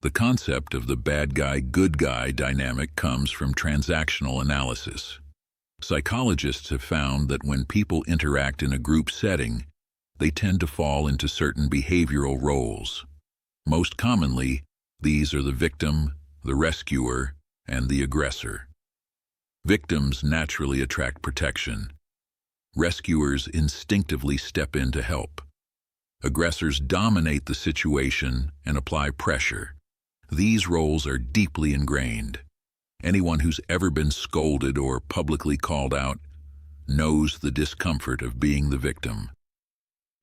The concept of the bad guy, good guy dynamic comes from transactional analysis. Psychologists have found that when people interact in a group setting, they tend to fall into certain behavioral roles. Most commonly, these are the victim, the rescuer, and the aggressor. Victims naturally attract protection. Rescuers instinctively step in to help. Aggressors dominate the situation and apply pressure. These roles are deeply ingrained. Anyone who's ever been scolded or publicly called out knows the discomfort of being the victim.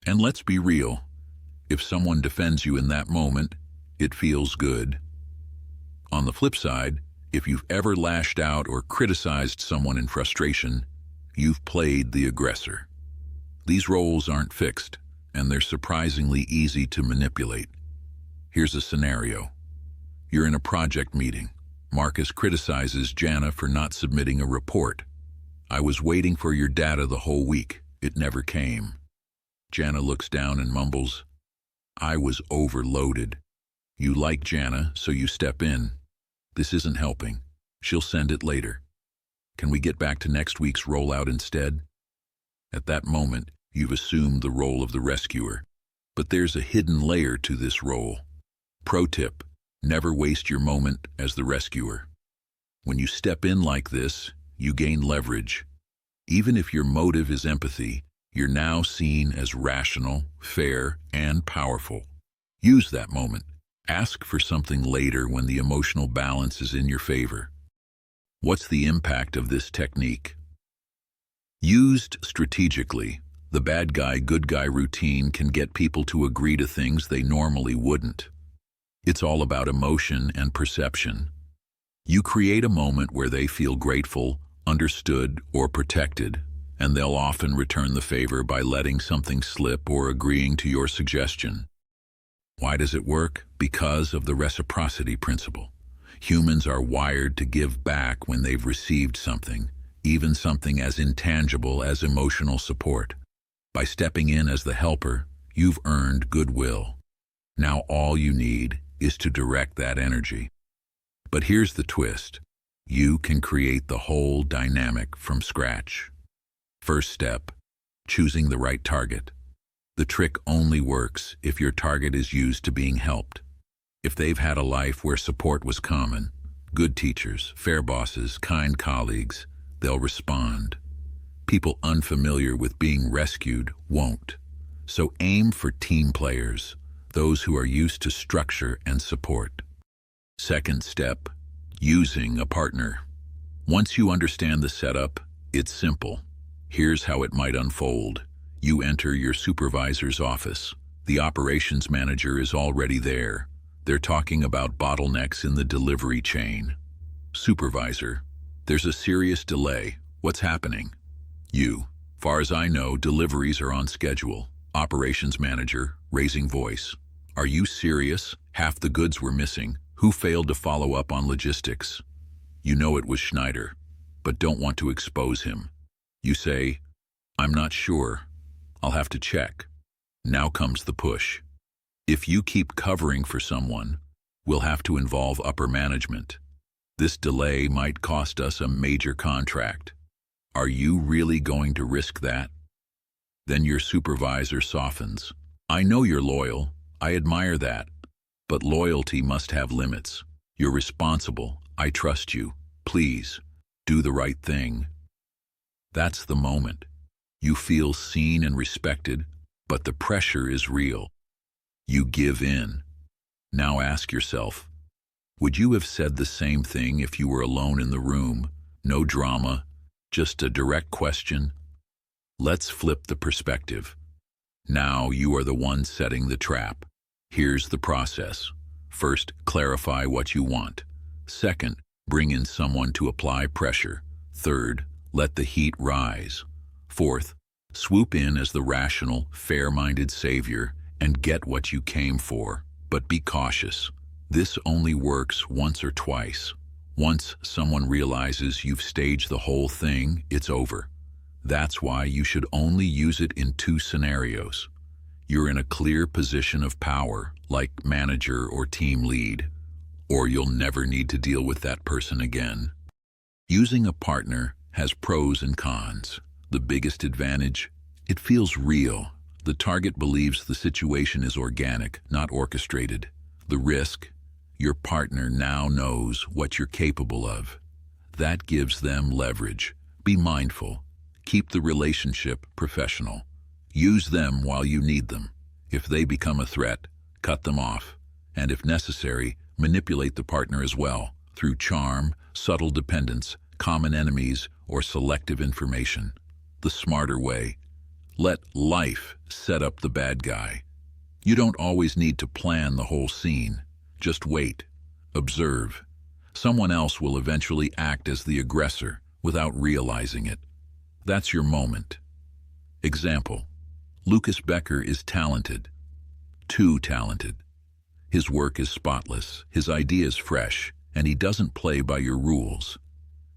And let's be real, if someone defends you in that moment, it feels good. On the flip side, if you've ever lashed out or criticized someone in frustration, you've played the aggressor. These roles aren't fixed, and they're surprisingly easy to manipulate. Here's a scenario. You're in a project meeting. Marcus criticizes Jana for not submitting a report. "I was waiting for your data the whole week. It never came." Jana looks down and mumbles, "I was overloaded." You like Jana, so you step in. "This isn't helping. She'll send it later. Can we get back to next week's rollout instead?" At that moment, you've assumed the role of the rescuer. But there's a hidden layer to this role. Pro tip: never waste your moment as the rescuer. When you step in like this, you gain leverage. Even if your motive is empathy, you're now seen as rational, fair, and powerful. Use that moment. Ask for something later when the emotional balance is in your favor. What's the impact of this technique? Used strategically, the bad guy, good guy routine can get people to agree to things they normally wouldn't. It's all about emotion and perception. You create a moment where they feel grateful, understood, or protected, and they'll often return the favor by letting something slip or agreeing to your suggestion. Why does it work? Because of the reciprocity principle. Humans are wired to give back when they've received something, even something as intangible as emotional support. By stepping in as the helper, you've earned goodwill. Now all you need is to direct that energy. But here's the twist. You can create the whole dynamic from scratch. First step, choosing the right target. The trick only works if your target is used to being helped. If they've had a life where support was common, good teachers, fair bosses, kind colleagues, they'll respond. People unfamiliar with being rescued won't. So aim for team players, those who are used to structure and support. Second step, using a partner. Once you understand the setup, it's simple. Here's how it might unfold. You enter your supervisor's office. The operations manager is already there. They're talking about bottlenecks in the delivery chain. Supervisor: "There's a serious delay. What's happening?" You: "Far as I know, deliveries are on schedule." Operations manager, raising voice: "Are you serious? Half the goods were missing. Who failed to follow up on logistics?" You know it was Schneider, but don't want to expose him. You say, "I'm not sure. I'll have to check." Now comes the push. If you keep covering for someone, we'll have to involve upper management. This delay might cost us a major contract. Are you really going to risk that? Then your supervisor softens. "I know you're loyal. I admire that. But loyalty must have limits. You're responsible. I trust you. Please, do the right thing." That's the moment. You feel seen and respected, but the pressure is real. You give in. Now ask yourself, would you have said the same thing if you were alone in the room? No drama, just a direct question. Let's flip the perspective. Now you are the one setting the trap. Here's the process. First, clarify what you want. Second, bring in someone to apply pressure. Third, let the heat rise. Fourth, swoop in as the rational, fair-minded savior and get what you came for. But be cautious. This only works once or twice. Once someone realizes you've staged the whole thing, it's over. That's why you should only use it in 2 scenarios. You're in a clear position of power, like manager or team lead, or you'll never need to deal with that person again. Using a partner has pros and cons. The biggest advantage? It feels real. The target believes the situation is organic, not orchestrated. The risk? Your partner now knows what you're capable of. That gives them leverage. Be mindful. Keep the relationship professional. Use them while you need them. If they become a threat, cut them off. And if necessary, manipulate the partner as well, through charm, subtle dependence, common enemies, or selective information. The smarter way. Let life set up the bad guy. You don't always need to plan the whole scene. Just wait. Observe. Someone else will eventually act as the aggressor without realizing it. That's your moment. Example. Lucas Becker is talented. Too talented. His work is spotless, his ideas fresh, and he doesn't play by your rules.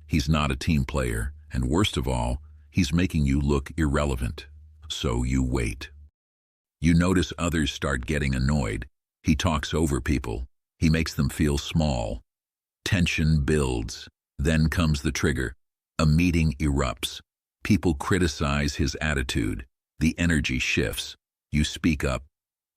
He's not a team player, and worst of all, he's making you look irrelevant. So you wait. You notice others start getting annoyed. He talks over people. He makes them feel small. Tension builds. Then comes the trigger. A meeting erupts. People criticize his attitude. The energy shifts. You speak up.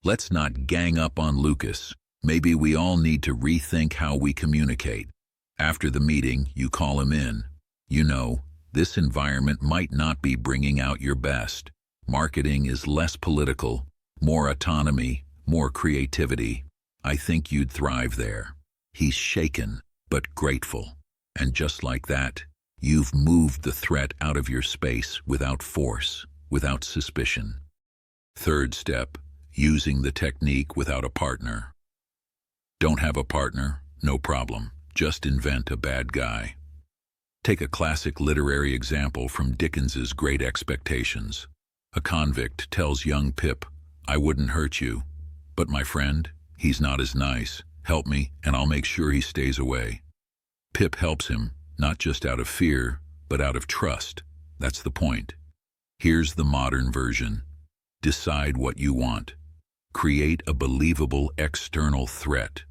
Let's not gang up on Lucas. Maybe we all need to rethink how we communicate. After the meeting, you call him in. You know, this environment might not be bringing out your best. Marketing is less political, more autonomy, more creativity. I think you'd thrive there. He's shaken, but grateful. And just like that, you've moved the threat out of your space without force, without suspicion. Third step, using the technique without a partner. Don't have a partner? No problem. Just invent a bad guy. Take a classic literary example from Dickens's Great Expectations. A convict tells young Pip, "I wouldn't hurt you, but my friend, he's not as nice. Help me, and I'll make sure he stays away." Pip helps him, not just out of fear, but out of trust. That's the point. Here's the modern version. Decide what you want. Create a believable external threat.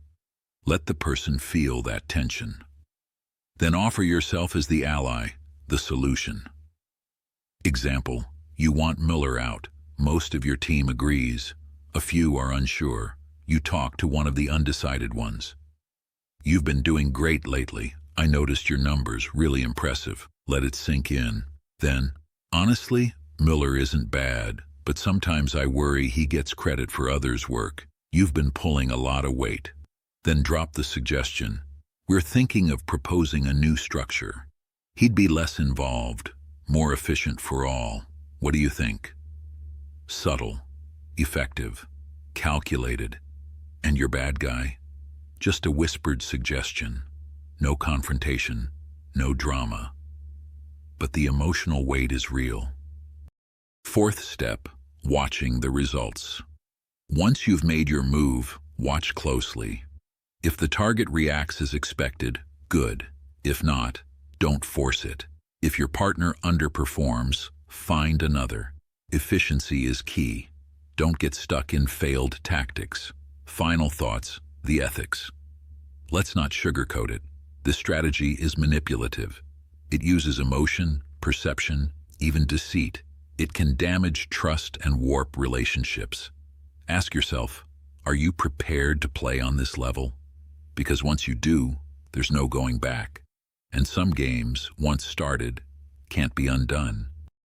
Let the person feel that tension. Then offer yourself as the ally, the solution. Example, you want Miller out. Most of your team agrees. A few are unsure. You talk to one of the undecided ones. "You've been doing great lately. I noticed your numbers, really impressive." Let it sink in. Then, "Honestly, Miller isn't bad, but sometimes I worry he gets credit for others' work. You've been pulling a lot of weight." Then drop the suggestion. "We're thinking of proposing a new structure. He'd be less involved, more efficient for all. What do you think?" Subtle, effective, calculated. And your bad guy? Just a whispered suggestion. No confrontation, no drama. But the emotional weight is real. Fourth step, watching the results. Once you've made your move, watch closely. If the target reacts as expected, good. If not, don't force it. If your partner underperforms, find another. Efficiency is key. Don't get stuck in failed tactics. Final thoughts, the ethics. Let's not sugarcoat it. This strategy is manipulative. It uses emotion, perception, even deceit. It can damage trust and warp relationships. Ask yourself, are you prepared to play on this level? Because once you do, there's no going back. And some games, once started, can't be undone.